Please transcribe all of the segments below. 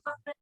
Oke.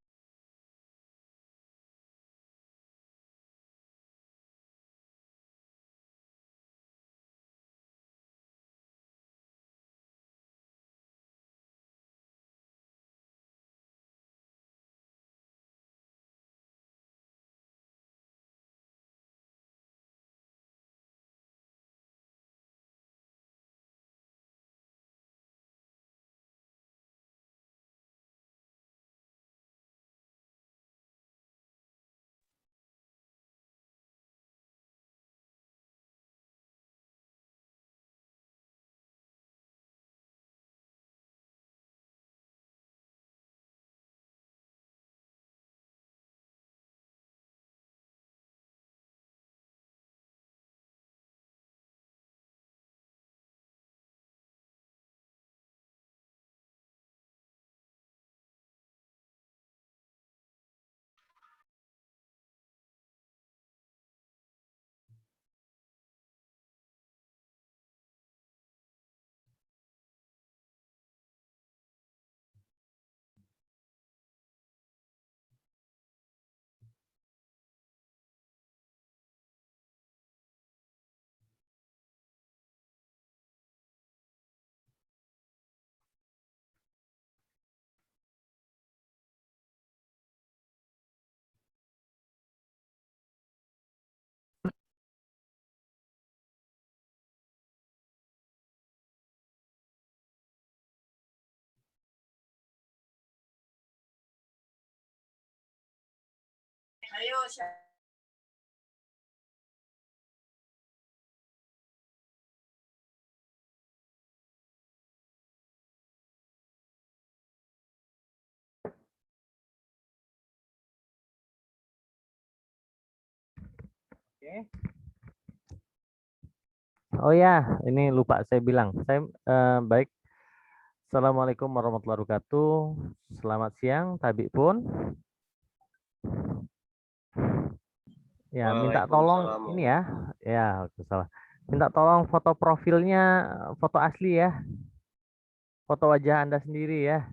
Oh ya, ini lupa saya bilang. Saya baik. Assalamualaikum warahmatullahi wabarakatuh. Selamat siang, Tabi pun. Ya, minta tolong ini ya. Ya, salah. Minta tolong foto profilnya, foto asli ya, foto wajah Anda sendiri ya,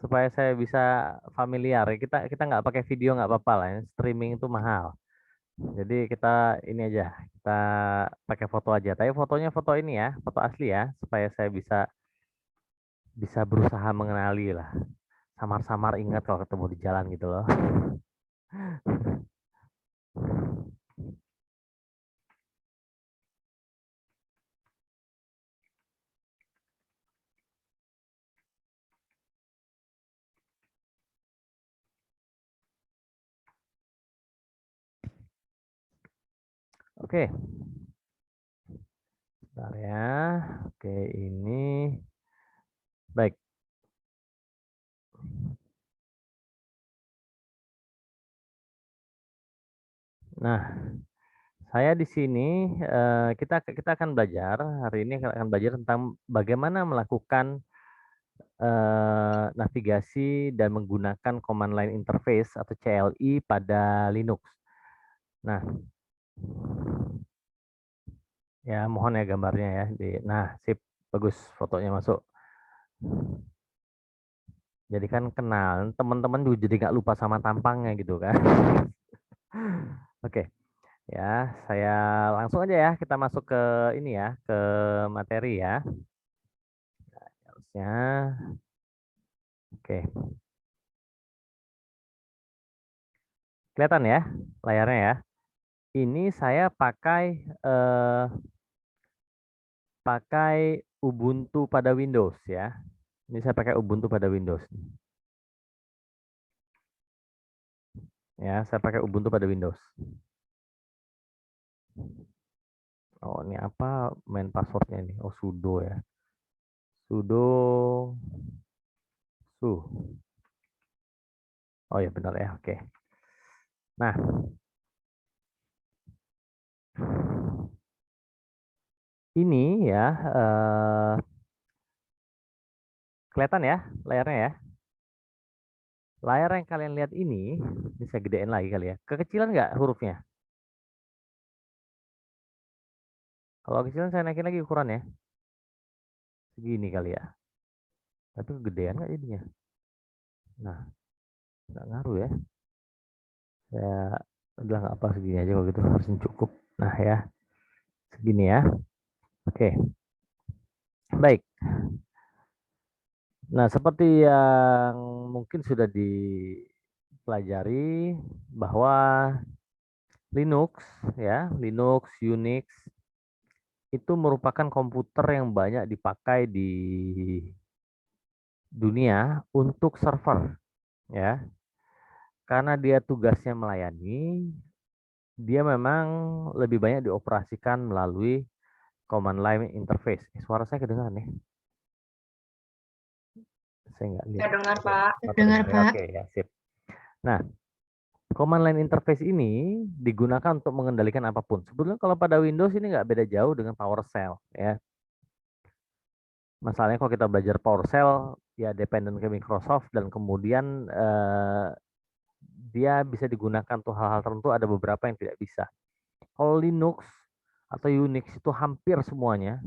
supaya saya bisa familiar. Kita kita nggak pakai video nggak apa-apa lah. Ya. Streaming itu mahal. Jadi kita ini aja, kita pakai foto aja. Tapi fotonya foto ini ya, foto asli ya, supaya saya bisa bisa berusaha mengenali lah. Samar-samar ingat kalau ketemu di jalan gitu loh. Oke, bentar ya. Oke, ini baik. Nah, saya di sini kita akan belajar hari ini akan belajar tentang bagaimana melakukan navigasi dan menggunakan command line interface atau CLI pada Linux. Nah, ya mohon ya gambarnya ya. Nah, sip, bagus fotonya masuk. Jadi kan kenal, teman-teman juga jadi nggak lupa sama tampangnya gitu kan. Oke, ya saya langsung aja ya kita masuk ke ini ya, ke materi ya. Harusnya, oke, kelihatan ya layarnya ya. Ini saya pakai Ubuntu pada Windows ya. Ini saya pakai Ubuntu pada Windows. Ya, saya pakai Ubuntu pada Windows. Oh, ini apa main passwordnya ini? Oh, sudo ya. Sudo su. Oh ya benar ya. Oke. Nah, ini ya kelihatan ya layarnya ya. Layar yang kalian lihat ini saya gedein lagi kali ya. Kekecilan nggak hurufnya? Kalau kecilan saya naikin lagi ukurannya. Segini kali ya. Tapi kegedean nggak jadinya? Nah. nggak ngaruh ya. Saya udah nggak apa segini aja kalau gitu harusnya cukup. Nah ya, segini ya. Oke, baik. Nah, seperti yang mungkin sudah dipelajari bahwa Linux ya, Linux, Unix itu merupakan komputer yang banyak dipakai di dunia untuk server ya. Karena dia tugasnya melayani, dia memang lebih banyak dioperasikan melalui command line interface. Suara saya kedengaran ya? Saya nggak lihat. Terdengar, Oke. Pak. Oh, terdengar ya. Oke, ya, sip. Nah, command line interface ini digunakan untuk mengendalikan apapun. Sebetulnya kalau pada Windows ini nggak beda jauh dengan PowerShell ya. Masalahnya kalau kita belajar PowerShell ya dependent ke Microsoft dan kemudian dia bisa digunakan untuk hal-hal tertentu, ada beberapa yang tidak bisa. Kalau Linux atau Unix itu hampir semuanya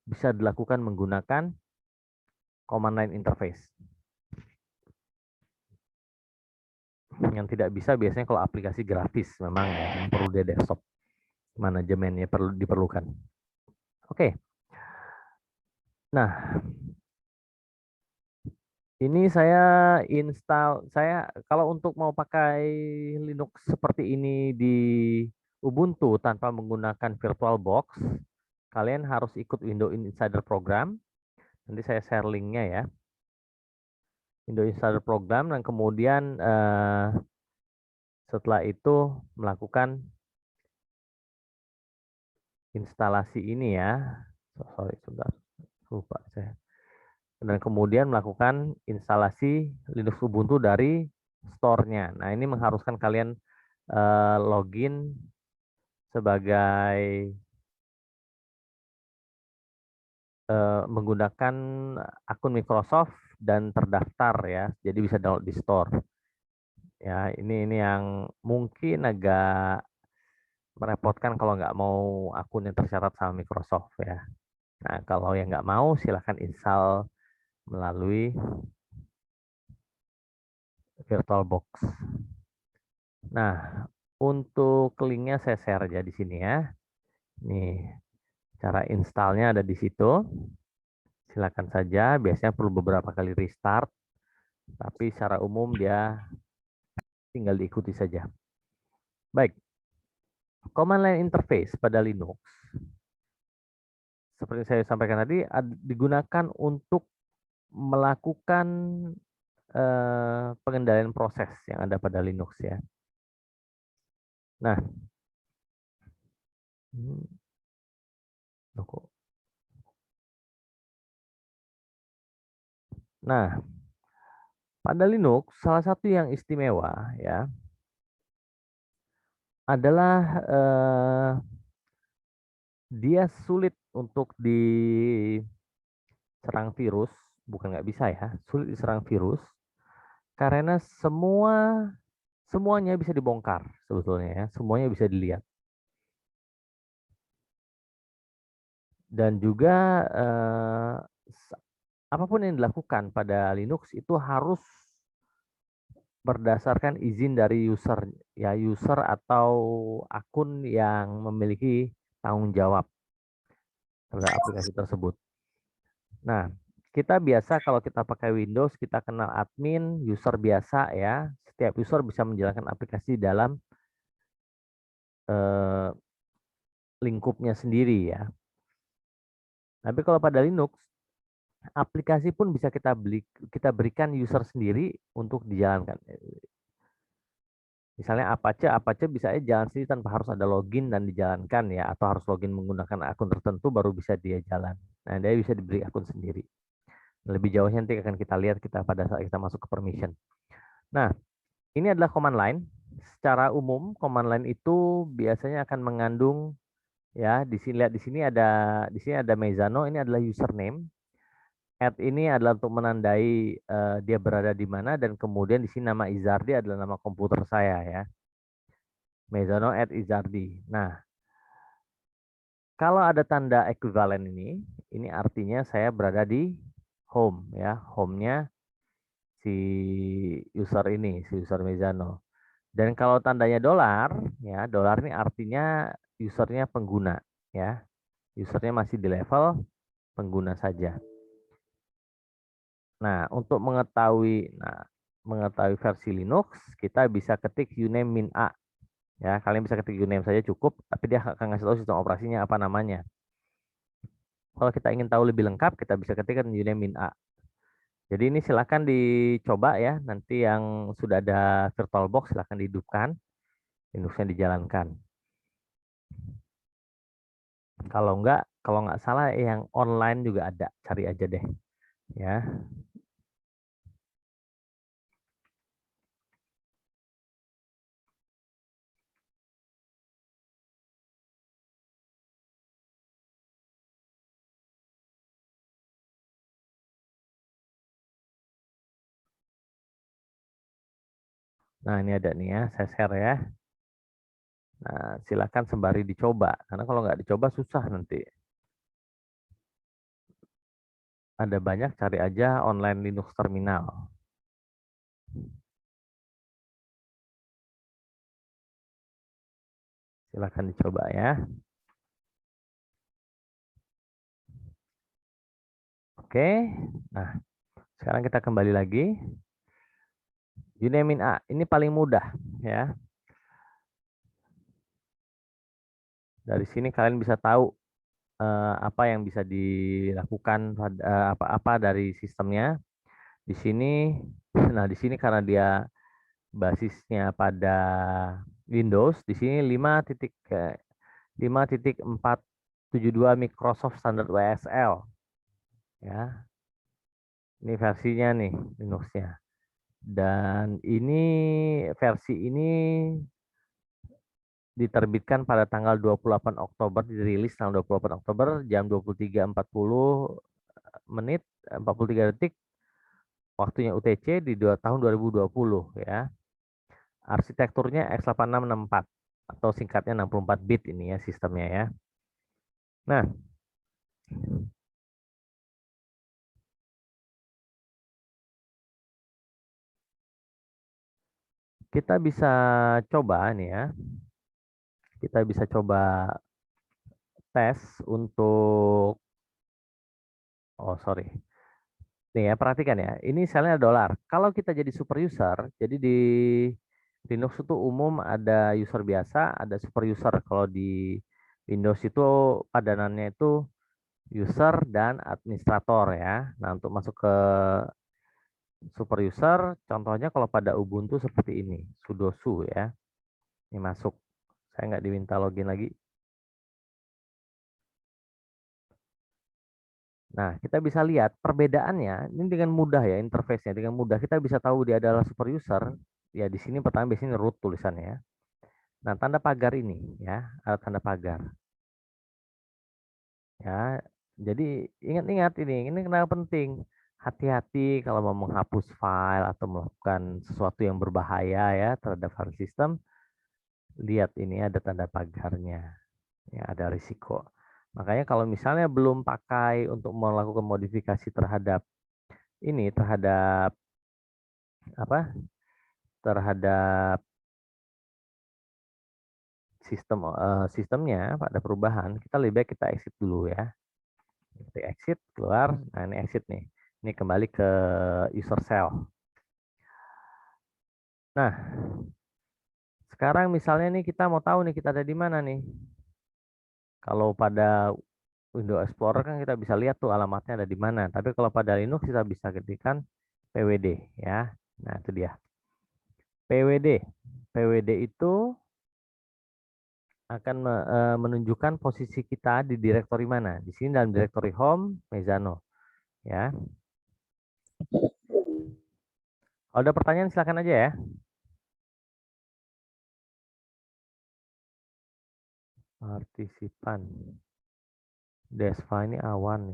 bisa dilakukan menggunakan command line interface. Yang tidak bisa biasanya kalau aplikasi grafis memang ya, yang perlu di desktop manajemennya perlu diperlukan. Oke. Nah, ini saya saya kalau untuk mau pakai Linux seperti ini di Ubuntu tanpa menggunakan VirtualBox, kalian harus ikut Windows Insider Program. Nanti saya share linknya ya. Windows Insider Program dan kemudian setelah itu melakukan instalasi ini ya. Sorry, sebentar. Lupa saya. Dan kemudian melakukan instalasi Linux Ubuntu dari store-nya. Nah, ini mengharuskan kalian login sebagai menggunakan akun Microsoft dan terdaftar ya. Jadi bisa download di store. Ya, ini yang mungkin agak merepotkan kalau nggak mau akun yang tercatat sama Microsoft ya. Nah, kalau yang nggak mau silahkan install melalui VirtualBox. Nah, untuk linknya saya share aja di sini ya. Nih, cara installnya ada di situ. Silakan saja, biasanya perlu beberapa kali restart, tapi secara umum dia tinggal diikuti saja. Baik, command line interface pada Linux, seperti saya sampaikan tadi, digunakan untuk melakukan pengendalian proses yang ada pada Linux ya. Nah, nah, pada Linux salah satu yang istimewa ya adalah dia sulit untuk diserang virus, bukan nggak bisa ya, sulit diserang virus karena semuanya bisa dibongkar sebetulnya ya, semuanya bisa dilihat. Dan juga apapun yang dilakukan pada Linux itu harus berdasarkan izin dari user ya, user atau akun yang memiliki tanggung jawab terhadap aplikasi tersebut. Nah, kita biasa kalau kita pakai Windows kita kenal admin, user biasa ya. Setiap user bisa menjalankan aplikasi dalam lingkupnya sendiri ya. Tapi kalau pada Linux aplikasi pun bisa kita berikan user sendiri untuk dijalankan. Misalnya Apache bisa aja jalan sendiri tanpa harus ada login dan dijalankan ya, atau harus login menggunakan akun tertentu baru bisa dia jalan. Nah, dia bisa diberi akun sendiri. Lebih jauhnya nanti akan kita lihat kita pada saat kita masuk ke permission. Nah, ini adalah command line. Secara umum command line itu biasanya akan mengandung ya, di sini lihat di sini ada Mezzano, ini adalah username. Add ini adalah untuk menandai dia berada di mana dan kemudian di sini nama Izardi adalah nama komputer saya ya. Mezzano at Izardi. Nah, kalau ada tanda ekuivalen ini artinya saya berada di home ya, home-nya si user ini, si user Mezano. Dan kalau tandanya dolar, ya dolar ini artinya usernya pengguna, ya. Usernya masih di level pengguna saja. Nah, untuk mengetahui versi Linux, kita bisa ketik uname min a. Ya, kalian bisa ketik uname saja cukup, tapi dia akan ngasih tahu sistem operasinya apa namanya. Kalau kita ingin tahu lebih lengkap, kita bisa ketikkan uname min a. Jadi ini silahkan dicoba ya. Nanti yang sudah ada VirtualBox silahkan dihidupkan, Linuxnya dijalankan. Kalau nggak salah yang online juga ada, cari aja deh, ya. Nah ini ada nih ya, saya share ya. Nah silakan sembari dicoba, karena kalau nggak dicoba susah nanti. Ada banyak, cari aja online Linux terminal. Silakan dicoba ya. Oke, nah sekarang kita kembali lagi. Unamin A, ini paling mudah ya. Dari sini kalian bisa tahu apa yang bisa dilakukan apa-apa dari sistemnya. Di sini, nah di sini karena dia basisnya pada Windows, di sini 5.472 Microsoft Standard WSL ya. Ini versinya nih Linuxnya. Dan ini versi ini diterbitkan pada tanggal 28 Oktober, dirilis tanggal 28 Oktober jam 23.40 menit 43 detik waktunya UTC di tahun 2020 ya. Arsitekturnya x8664 atau singkatnya 64 bit ini ya sistemnya ya. Nah, kita bisa coba nih ya. Kita bisa coba tes untuk sorry. Nih ya, perhatikan ya. Ini misalnya dolar. Kalau kita jadi super user, jadi di Linux itu umum ada user biasa, ada super user. Kalau di Windows itu padanannya itu user dan administrator ya. Nah, untuk masuk ke super user, contohnya kalau pada Ubuntu seperti ini, sudo su ya. Ini masuk. Saya nggak diminta login lagi. Nah, kita bisa lihat perbedaannya ini dengan mudah ya, interface-nya dengan mudah kita bisa tahu dia adalah super user. Ya di sini pertama biasanya root tulisannya ya. Nah, tanda pagar ini ya, ada tanda pagar. Ya. Jadi ingat-ingat ini kenapa penting. Hati-hati kalau mau menghapus file atau melakukan sesuatu yang berbahaya ya terhadap file system, lihat ini ada tanda pagarnya. Ya, ada risiko. Makanya kalau misalnya belum pakai untuk melakukan modifikasi terhadap apa terhadap sistemnya pada perubahan, kita lebih baik kita exit dulu ya. Kita exit keluar. Nah ini exit nih. Ini kembali ke user cell. Nah sekarang misalnya nih kita mau tahu nih kita ada di mana nih. Kalau pada Windows Explorer kan kita bisa lihat tuh alamatnya ada di mana. Tapi kalau pada Linux kita bisa ketikkan pwd ya. Nah itu dia. PWD. PWD itu akan menunjukkan posisi kita di direktori mana. Di sini dalam direktori home, Mezano. Ya. Kalau ada pertanyaan silakan aja ya. Partisipan. Desva ini awan.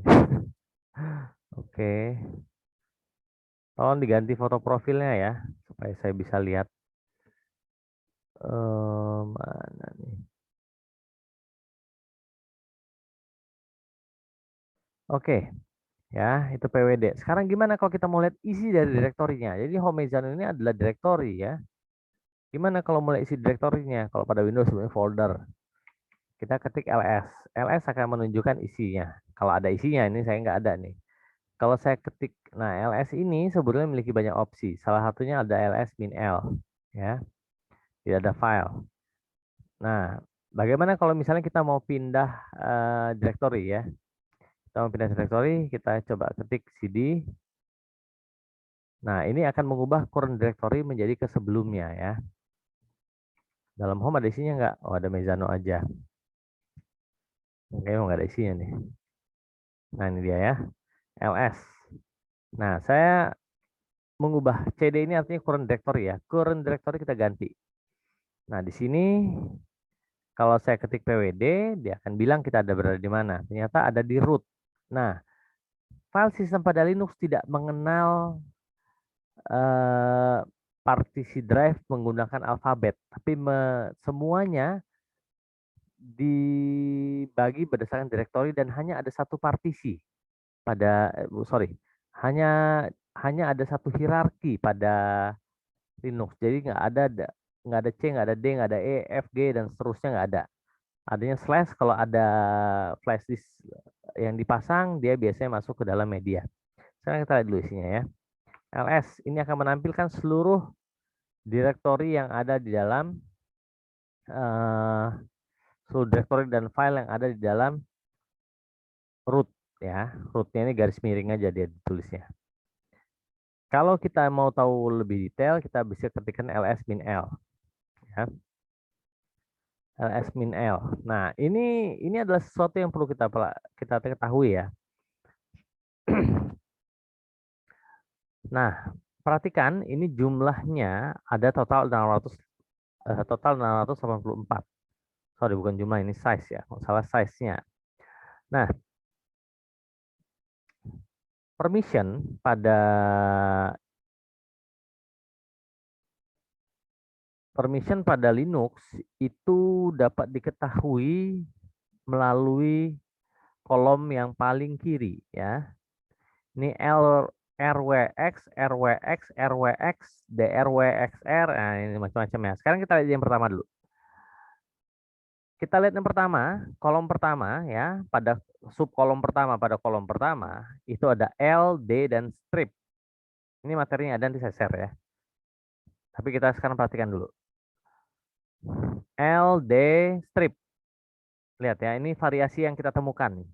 Oke. Tolong diganti foto profilnya ya. Supaya saya bisa lihat. Mana nih? Oke. Ya, itu PWD. Sekarang gimana kalau kita mau lihat isi dari direktorinya? Jadi home Mezzano ini adalah direktori ya. Gimana kalau mulai isi direktorinya? Kalau pada Windows sebenarnya folder. Kita ketik ls. Ls akan menunjukkan isinya. Kalau ada isinya, ini saya nggak ada nih. Kalau saya ketik, nah ls ini sebetulnya memiliki banyak opsi. Salah satunya ada ls min l, ya, tidak ada file. Nah, bagaimana kalau misalnya kita mau pindah directory ya? Kita mau pindah directory, kita coba ketik cd. Nah, ini akan mengubah current directory menjadi ke sebelumnya ya. Dalam home ada isinya nggak? Oh, ada Mezzano aja. Kayaknya nggak ada isinya nih. Nah, ini dia ya, ls. Nah, saya mengubah cd ini artinya current directory ya. Current directory kita ganti. Nah, di sini kalau saya ketik pwd, dia akan bilang kita ada berada di mana. Ternyata ada di root. Nah, file sistem pada Linux tidak mengenal eh, partisi drive menggunakan alfabet, tapi semuanya dibagi berdasarkan direktori dan hanya ada satu partisi pada sorry, hanya hanya ada satu hierarki pada Linux. Jadi nggak ada C, nggak ada D, nggak ada E, F, G dan seterusnya nggak ada. Adanya slash kalau ada flash disk yang dipasang dia biasanya masuk ke dalam media. Sekarang kita lihat dulu isinya ya. ls ini akan menampilkan seluruh direktori yang ada di dalam seluruh direktori dan file yang ada di dalam root ya. Rootnya ini garis miring aja dia ditulisnya. Kalau kita mau tahu lebih detail, kita bisa ketikkan ls min l ya. ls min l. Nah, ini adalah sesuatu yang perlu kita ketahui ya. Nah, perhatikan ini jumlahnya ada total 600 total 684. Sorry, bukan jumlah, ini size ya. Kalau salah size-nya. Nah, permission pada Linux itu dapat diketahui melalui kolom yang paling kiri ya. Ini RWX, RWX, RWX, DRWXR, nah ini macam-macam ya. Sekarang kita lihat yang pertama dulu. Kita lihat yang pertama, kolom pertama ya, pada subkolom pertama, pada kolom pertama itu ada L, D, dan strip. Ini materinya ada, nanti saya share ya. Tapi kita sekarang perhatikan dulu. L, D, strip. Lihat ya, ini variasi yang kita temukan.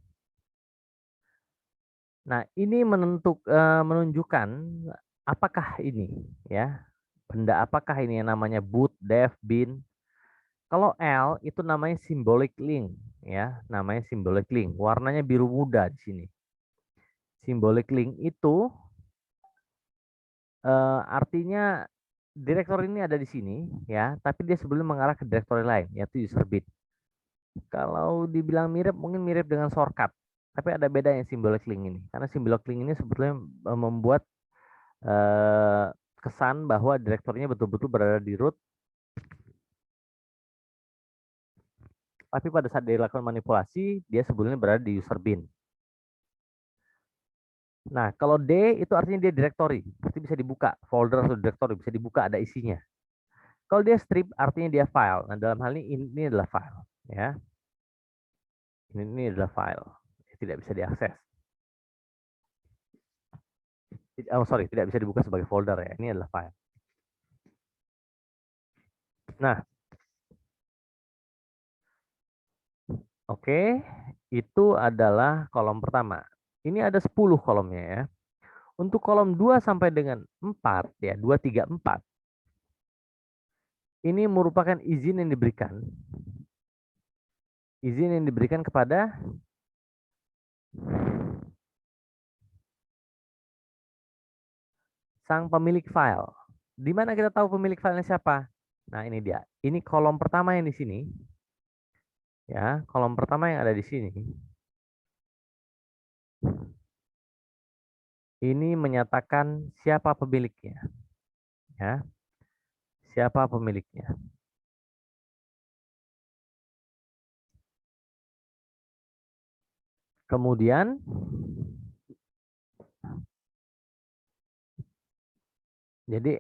Nah, ini menunjukkan apakah ini ya, benda apakah ini yang namanya boot, dev, bin. Kalau L itu namanya symbolic link ya, namanya symbolic link. Warnanya biru muda di sini. Symbolic link itu artinya direktor ini ada di sini ya, tapi dia sebelum mengarah ke direktori lain yaitu user bin. Kalau dibilang mirip, mungkin mirip dengan shortcut, tapi ada bedanya symbolic link ini. Karena symbolic link ini sebetulnya membuat kesan bahwa direkturnya betul-betul berada di root, tapi pada saat dilakukan manipulasi, dia sebetulnya berada di user bin. Nah, kalau D itu artinya dia directory, pasti bisa dibuka, folder atau directory bisa dibuka, ada isinya. Kalau dia strip artinya dia file. Nah, dalam hal ini adalah file, ya. Ini adalah file, tidak bisa diakses. Oh, sorry, tidak bisa dibuka sebagai folder ya. Ini adalah file. Nah, oke, itu adalah kolom pertama. Ini ada 10 kolomnya ya. Untuk kolom 2 sampai dengan 4 ya, 2, 3, 4. Ini merupakan izin yang diberikan. Izin yang diberikan kepada sang pemilik file. Di mana kita tahu pemilik filenya siapa? Nah, ini dia. Ini kolom pertama yang di sini. Ya, kolom pertama yang ada di sini. Ini menyatakan siapa pemiliknya. Ya. Siapa pemiliknya. Kemudian Jadi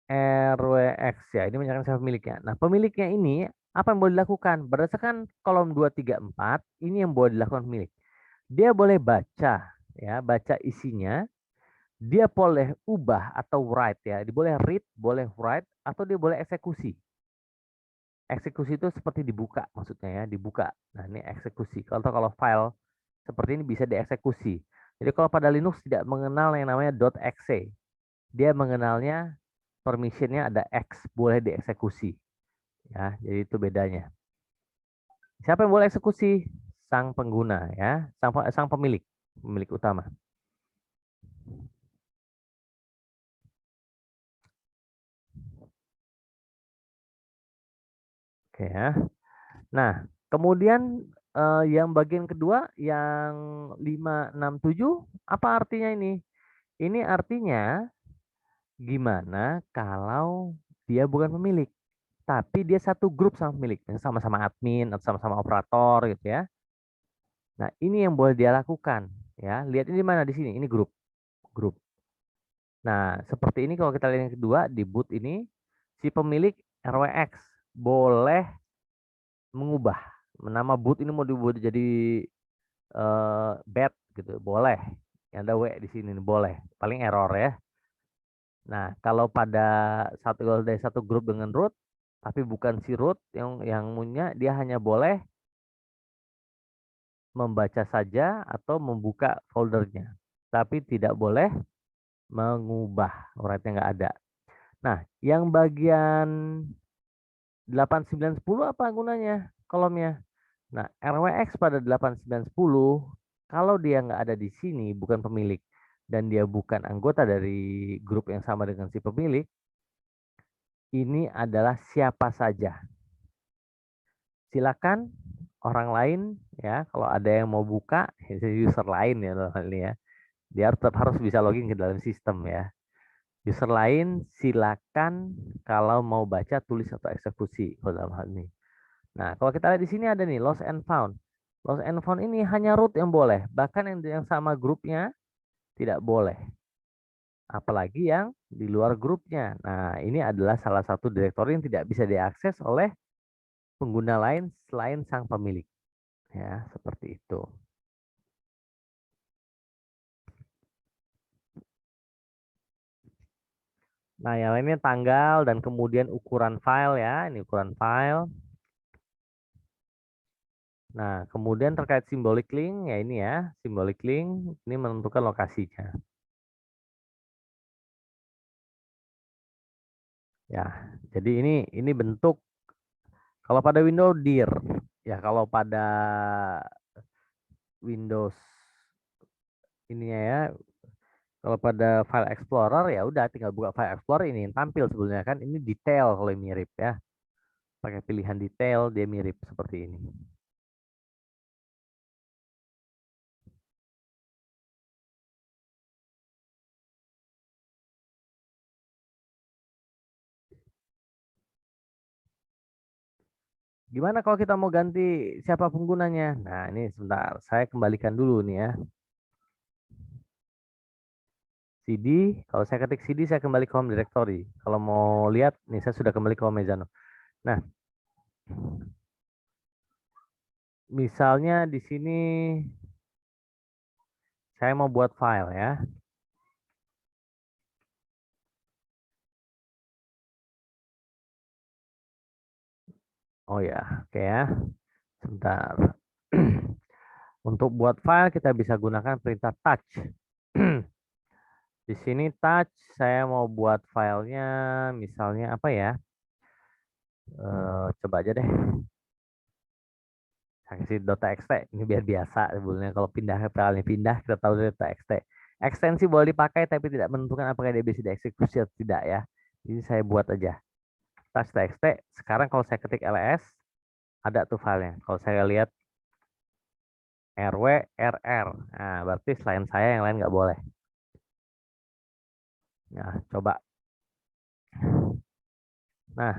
RWX ya, ini menyatakan siapa pemiliknya. Nah, pemiliknya ini apa yang boleh dilakukan? Berdasarkan kolom 2, 3, 4, ini yang boleh dilakukan pemilik. Dia boleh baca ya, baca isinya. Dia boleh ubah atau write ya. Dia boleh read, boleh write, atau dia boleh eksekusi. Eksekusi itu seperti dibuka maksudnya ya, dibuka. Nah, ini eksekusi. Kalau file seperti ini bisa dieksekusi. Jadi kalau pada Linux tidak mengenal yang namanya .exe. Dia mengenalnya permissionnya ada X, boleh dieksekusi. Ya, jadi itu bedanya. Siapa yang boleh eksekusi? Sang pengguna ya, sang pemilik, pemilik utama. Oke ya. Nah, kemudian yang bagian kedua yang 5, 6, 7 apa artinya ini? Ini artinya gimana kalau dia bukan pemilik, tapi dia satu grup sama pemilik, yang sama-sama admin atau sama-sama operator gitu ya. Nah, ini yang boleh dia lakukan ya. Lihat ini di mana di sini? Ini grup, grup. Nah, seperti ini kalau kita lihat yang kedua di boot ini si pemilik RWX boleh mengubah nama boot ini mau dibuat jadi bad gitu, boleh. Yang ada W di sini boleh. Paling error ya. Nah, kalau pada dari satu grup dengan root, tapi bukan si root yang punya, dia hanya boleh membaca saja atau membuka foldernya, tapi tidak boleh mengubah, write-nya nggak ada. Nah, yang bagian 8, 9, 10 apa gunanya kolomnya? Nah, RWX pada 8, 9, 10, kalau dia nggak ada di sini, bukan pemilik, dan dia bukan anggota dari grup yang sama dengan si pemilik, ini adalah siapa saja. Silakan orang lain ya, kalau ada yang mau buka, user lain ya dalam hal ini ya, dia tetap harus bisa login ke dalam sistem ya. User lain silakan kalau mau baca, tulis atau eksekusi kalau dalam hal ini. Nah, kalau kita lihat di sini ada nih lost and found. Lost and found ini hanya root yang boleh, bahkan yang sama grupnya tidak boleh. Apalagi yang di luar grupnya. Nah, ini adalah salah satu direktori yang tidak bisa diakses oleh pengguna lain selain sang pemilik. Ya, seperti itu. Nah, yang lainnya tanggal dan kemudian ukuran file ya. Ini ukuran file. Nah, kemudian terkait symbolic link ya ini ya, symbolic link ini menentukan lokasinya. Ya, jadi ini bentuk kalau pada Windows dir. Ya, kalau pada Windows ininya ya, kalau pada file explorer ya udah tinggal buka file explorer, ini yang tampil sebelumnya kan, ini detail kalau yang mirip ya. Pakai pilihan detail dia mirip seperti ini. Gimana kalau kita mau ganti siapa penggunanya? Nah, ini sebentar, saya kembalikan dulu nih ya. CD, kalau saya ketik CD saya kembali ke home directory. Kalau mau lihat, nih saya sudah kembali ke home Mezano. Nah, misalnya di sini saya mau buat file ya. Oh ya, oke ya. Sebentar. Untuk buat file kita bisa gunakan perintah touch. Di sini touch saya mau buat filenya misalnya apa ya? Coba aja deh. Saya kasih .txt ini biar biasa sebetulnya kalau pindah filenya pindah kita tahu dari .txt. Ekstensi boleh dipakai tapi tidak menentukan apakah dia bisa dieksekusi atau tidak ya. Ini saya buat aja. Touch .txt. Sekarang kalau saya ketik ls ada tuh filenya. Kalau saya lihat RWRR. Nah, berarti selain saya yang lain nggak boleh. Nah, coba. Nah,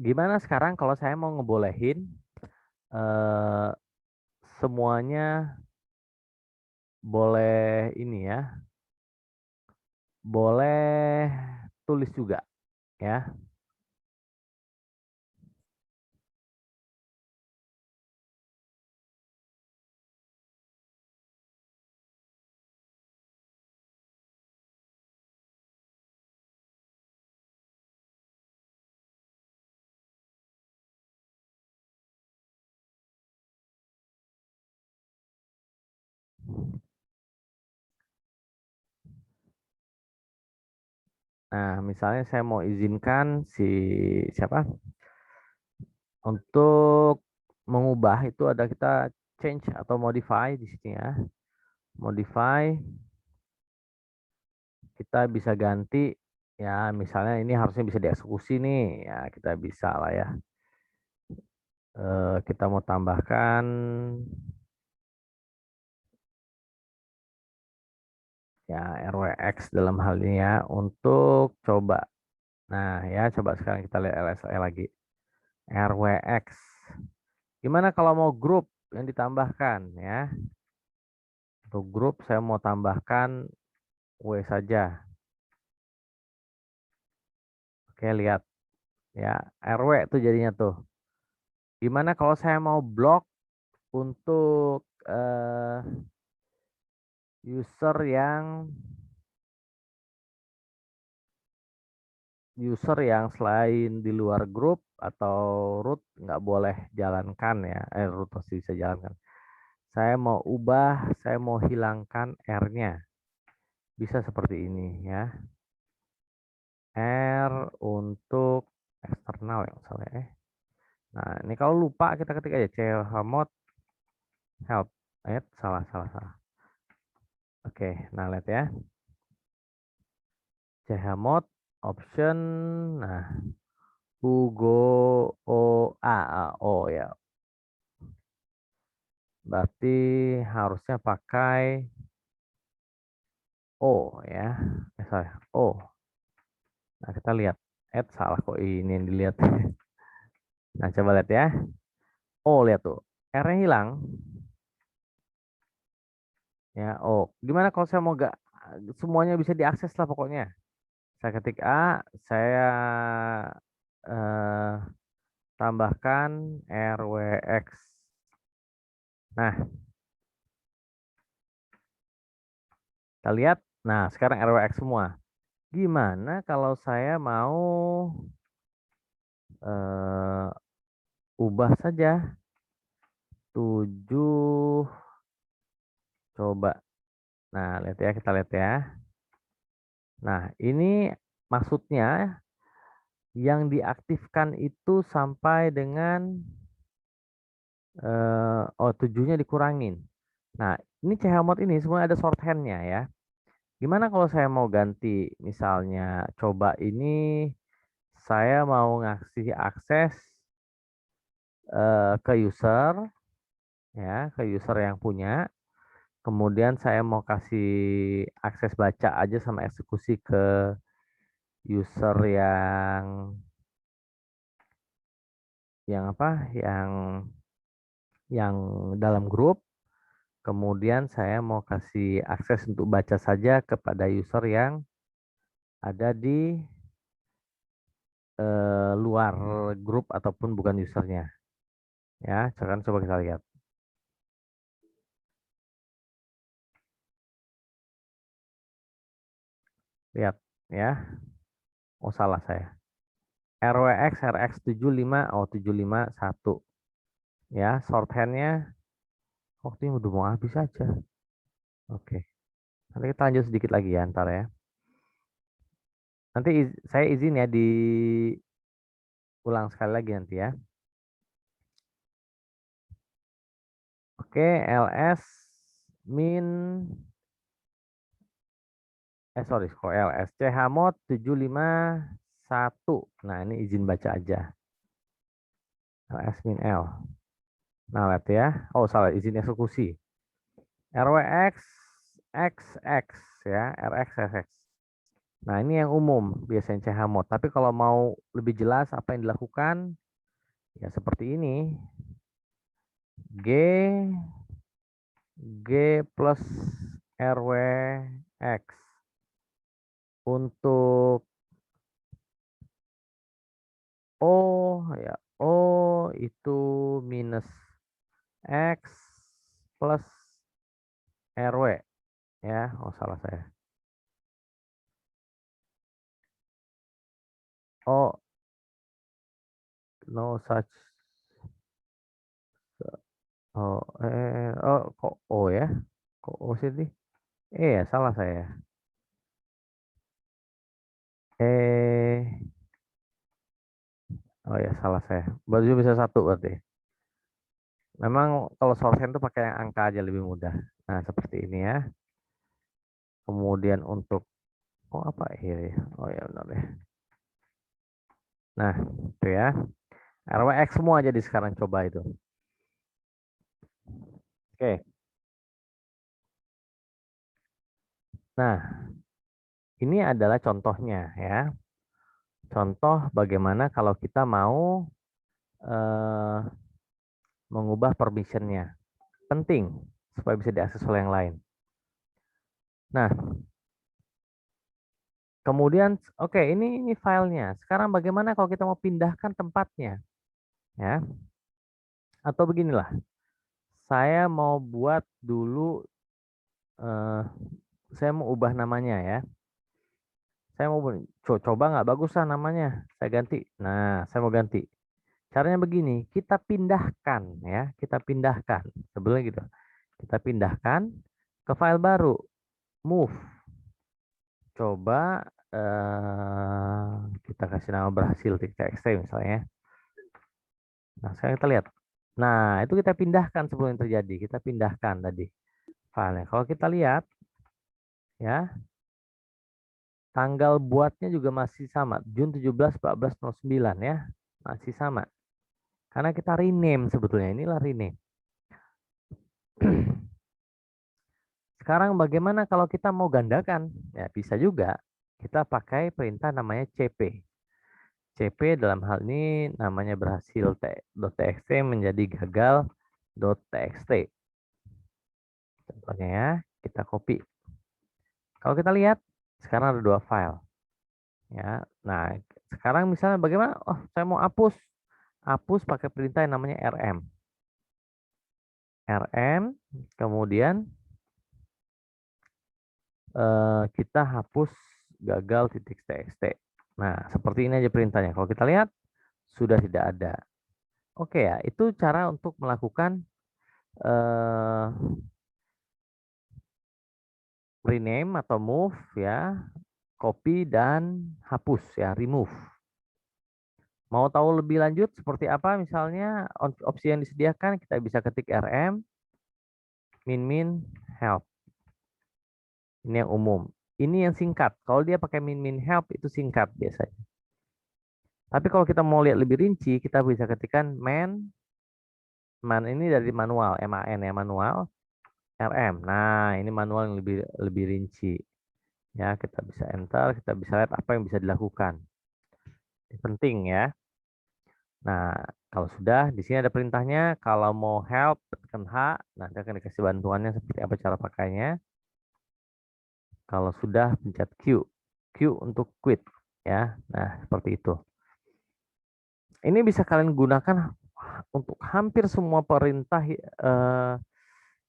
Gimana sekarang kalau saya mau ngebolehin eh, semuanya boleh ini ya, boleh tulis juga ya. Nah, misalnya saya mau izinkan si siapa untuk mengubah itu ada kita change atau modify di sini ya. Modify kita bisa ganti ya, misalnya ini harusnya bisa dieksekusi nih ya, kita bisa lah ya. Kita mau tambahkan ya RWX dalam hal ini ya untuk coba. Nah ya, coba sekarang kita lihat LSE lagi. RWX. Gimana kalau mau grup yang ditambahkan ya? Untuk grup saya mau tambahkan W saja. Oke, lihat ya, RW itu jadinya tuh. Gimana kalau saya mau blok untuk user yang selain di luar grup atau root nggak boleh jalankan ya, root masih bisa jalankan. Saya mau ubah, saya mau hilangkan R-nya. Bisa seperti ini ya. R untuk eksternal ya misalnya. Nah, ini kalau lupa kita ketik aja chmod help. Salah, salah, salah. Oke, nah lihat ya. Chmod option. Nah, Hugo O ya. Berarti harusnya pakai O ya. Sorry, O. Nah, kita lihat. Salah kok ini yang dilihat. Nah, coba lihat ya. O, lihat tuh. R-nya hilang. Ya, O. Gimana kalau saya mau gak semuanya bisa diakses lah pokoknya. Saya ketik A, saya eh, tambahkan RWX. Nah, kita lihat. Nah, sekarang RWX semua. Gimana kalau saya mau eh, ubah saja 7, coba. Nah, lihat ya, kita lihat ya. Nah, ini maksudnya yang diaktifkan itu sampai dengan 7-nya dikurangin. Nah, ini chmod ini semua ada shorthandnya ya. Gimana kalau saya mau ganti, misalnya coba ini saya mau ngasih akses ke user ya, ke user yang punya. Kemudian saya mau kasih akses baca aja sama eksekusi ke user yang apa? Yang dalam grup. Kemudian saya mau kasih akses untuk baca saja kepada user yang ada di luar grup ataupun bukan usernya. Ya, sekarang coba kita lihat. Lihat ya. Oh, salah saya. RWX RX 75 751. Ya, shorthandnya waktunya udah mau habis aja. Oke. Nanti kita lanjut sedikit lagi ya ntar ya. Nanti saya izin ya diulang sekali lagi nanti ya. Oke, ls min sorry, kok ls chmod 751. Nah, ini izin baca aja. Ls min l. Nah, lihat ya. Oh, salah, izin eksekusi. RWX XX ya, RX XX. Nah, ini yang umum biasanya chmod. Tapi kalau mau lebih jelas apa yang dilakukan, ya seperti ini. G plus RW X. Untuk O, ya O itu minus X plus RW. Ya, oh salah saya. Oh, no such. Oh, kok O ya? Kok O sih? Ya, salah saya. Eh, oh ya, salah saya. Baru bisa satu berarti. Memang kalau shorthand itu pakai yang angka aja lebih mudah. Nah, seperti ini ya. Kemudian untuk, oh apa ini? Oh ya benar deh. Nah, itu ya. RWX semua jadi sekarang coba itu. Oke. Nah, ini adalah contohnya ya. Contoh bagaimana kalau kita mau eh, mengubah permissionnya. Penting supaya bisa diakses oleh yang lain. Nah, kemudian oke, ini filenya. Sekarang bagaimana kalau kita mau pindahkan tempatnya? Ya, atau beginilah. Saya mau buat dulu eh, saya mau ubah namanya ya. Saya mau coba nggak bagus lah namanya. Saya ganti. Nah, saya mau ganti. Caranya begini, kita pindahkan ya, kita pindahkan. Sebelumnya gitu. Kita pindahkan ke file baru, move. Coba kita kasih nama berhasil txt misalnya. Nah, sekarang kita lihat. Nah, itu kita pindahkan sebelum yang terjadi. Kita pindahkan tadi filenya. Kalau kita lihat ya, tanggal buatnya juga masih sama, Jun 17 1409 ya. Masih sama. Karena kita rename sebetulnya, inilah rename. Sekarang bagaimana kalau kita mau gandakan? Ya, bisa juga. Kita pakai perintah namanya cp. CP dalam hal ini namanya berhasil .txt menjadi gagal.txt. Contohnya ya, kita copy. Kalau kita lihat, sekarang ada dua file. Ya, nah sekarang misalnya bagaimana? Oh, saya mau hapus. Hapus pakai perintah yang namanya rm. Rm, kemudian kita hapus gagal.txt. Nah, seperti ini aja perintahnya. Kalau kita lihat, sudah tidak ada. Oke ya, itu cara untuk melakukan eh, rename atau move ya, copy dan hapus ya, remove. Mau tahu lebih lanjut seperti apa misalnya opsi yang disediakan, kita bisa ketik rm min help. Ini yang umum. Ini yang singkat. Kalau dia pakai min help itu singkat biasanya. Tapi kalau kita mau lihat lebih rinci, kita bisa ketikkan man ini dari manual, man ya manual, rm. Nah, ini manual yang lebih rinci. Ya, kita bisa enter, kita bisa lihat apa yang bisa dilakukan. Ini penting ya. Nah, kalau sudah di sini ada perintahnya, kalau mau help tekan H, nanti akan dikasih bantuannya seperti apa cara pakainya. Kalau sudah pencet Q, Q untuk quit ya. Nah, seperti itu. Ini bisa kalian gunakan untuk hampir semua perintah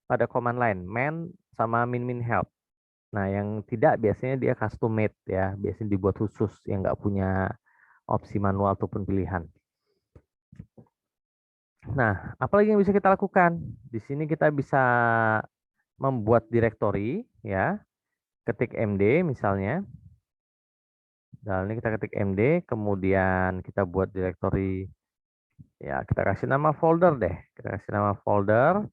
pada command line, man sama min help. Nah, yang tidak biasanya dia custom made ya, biasanya dibuat khusus yang nggak punya opsi manual ataupun pilihan. Nah, apalagi yang bisa kita lakukan? Di sini kita bisa membuat direktori ya, ketik md misalnya. Dan ini kita ketik md, kemudian kita buat direktori ya, kita kasih nama folder deh. Kita kasih nama folder.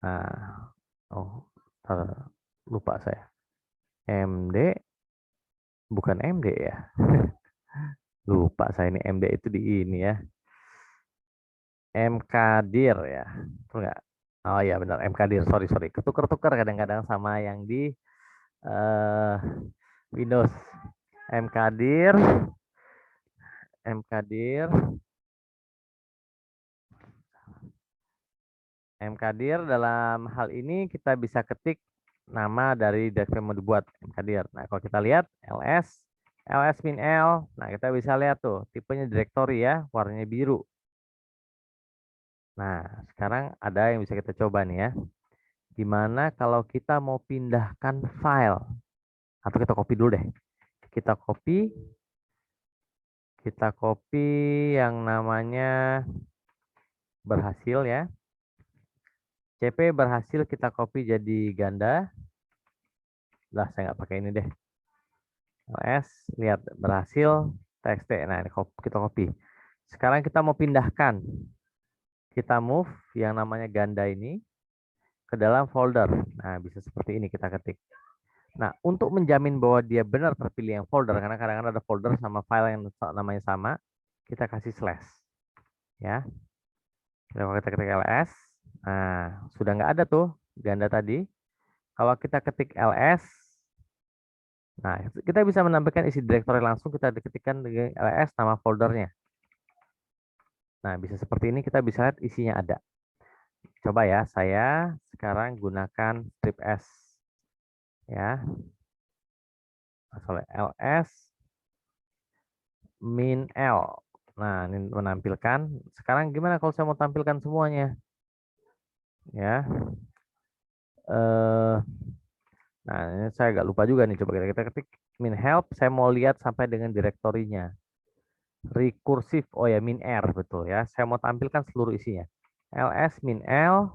Nah, oh, lupa saya. md bukan md ya. Lupa saya ini md itu di ini ya. mkdir ya. Betul nggak? Oh iya benar mkdir. Sorry. Ketukar-tukar kadang-kadang sama yang di Windows mkdir mkdir mkdir dalam hal ini kita bisa ketik nama dari directory yang mau dibuat mkdir. Nah, kalau kita lihat ls min l, nah kita bisa lihat tuh tipenya directory ya, warnanya biru. Nah, sekarang ada yang bisa kita coba nih ya. Gimana kalau kita mau pindahkan file? Atau kita copy dulu deh. Kita copy yang namanya berhasil ya. CP berhasil kita copy jadi ganda. Lah, saya nggak pakai ini deh. ls, lihat berhasil, txt. Nah, ini kita copy. Sekarang kita mau pindahkan. Kita move yang namanya ganda ini ke dalam folder. Nah, bisa seperti ini kita ketik. Nah, untuk menjamin bahwa dia benar terpilih yang folder, karena kadang-kadang ada folder sama file yang namanya sama, kita kasih slash. Ya, kita ketik ls. Nah, sudah nggak ada tuh ganda tadi. Kalau kita ketik ls, nah kita bisa menampilkan isi directory langsung, kita ketikkan dengan ls nama foldernya. Nah, bisa seperti ini, kita bisa lihat isinya ada. Coba ya, saya sekarang gunakan strip S. Ya, ls min L. Nah, ini menampilkan. Sekarang gimana kalau saya mau tampilkan semuanya? Ya. Nah, ini saya agak lupa juga nih. Coba kita ketik min help. Saya mau lihat sampai dengan direktorinya. Recursive. Oh ya, min R betul ya. Saya mau tampilkan seluruh isinya. ls min L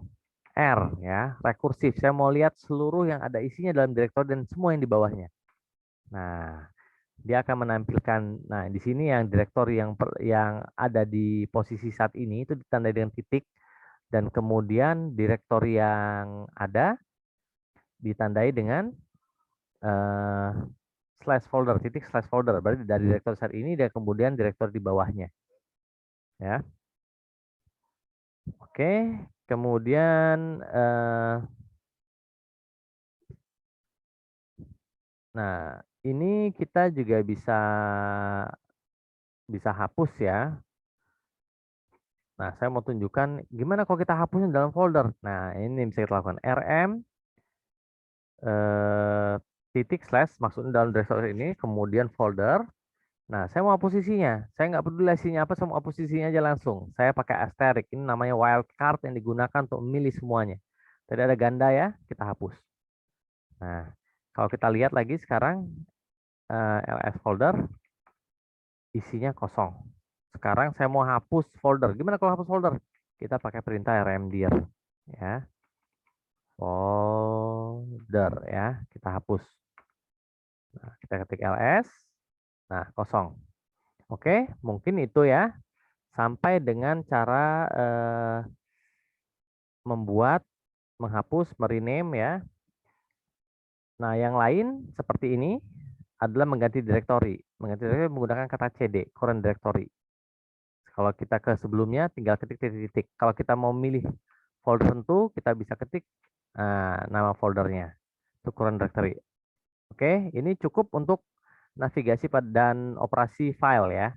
R ya. Rekursif. Saya mau lihat seluruh yang ada isinya dalam direktori dan semua yang di bawahnya. Nah, dia akan menampilkan. Nah, di sini yang direktori yang ada di posisi saat ini itu ditandai dengan titik, dan kemudian direktori yang ada ditandai dengan slash folder, titik slash folder. Berarti dari direktori saat ini dan kemudian direktori di bawahnya. Ya. Oke, kemudian nah, ini kita juga bisa hapus ya. Nah, saya mau tunjukkan gimana kalau kita hapusnya dalam folder. Nah, ini bisa kita lakukan rm titik slash, maksudnya dalam directory ini, kemudian folder. Nah, saya mau hapus isinya. Saya nggak peduli isinya apa, saya mau hapus isinya aja langsung. Saya pakai asterisk. Ini namanya wildcard yang digunakan untuk memilih semuanya. Tadi ada ganda ya, kita hapus. Nah, kalau kita lihat lagi sekarang ls folder isinya kosong. Sekarang saya mau hapus folder. Gimana kalau hapus folder? Kita pakai perintah rmdir ya. Folder ya, kita hapus. Nah, kita ketik ls. Nah, kosong. Oke, mungkin itu ya. Sampai dengan cara membuat, menghapus, merename ya. Nah, yang lain seperti ini adalah mengganti direktori. Mengganti direktori menggunakan kata cd, current directory. Kalau kita ke sebelumnya tinggal ketik titik-titik. Kalau kita mau milih folder tertentu, kita bisa ketik nama foldernya. Itu current directory. Oke, ini cukup untuk navigasi dan operasi file ya.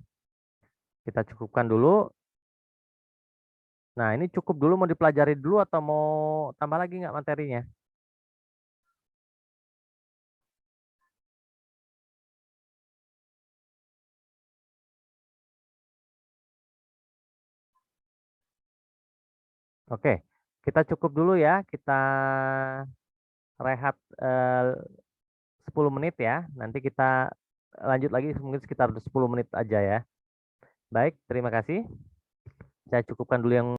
Kita cukupkan dulu. Nah, ini cukup dulu, mau dipelajari dulu atau mau tambah lagi nggak materinya? Oke, kita cukup dulu ya. Kita rehat 10 menit ya. Nanti kita lanjut lagi mungkin sekitar 10 menit aja ya. Baik, terima kasih. Saya cukupkan dulu yang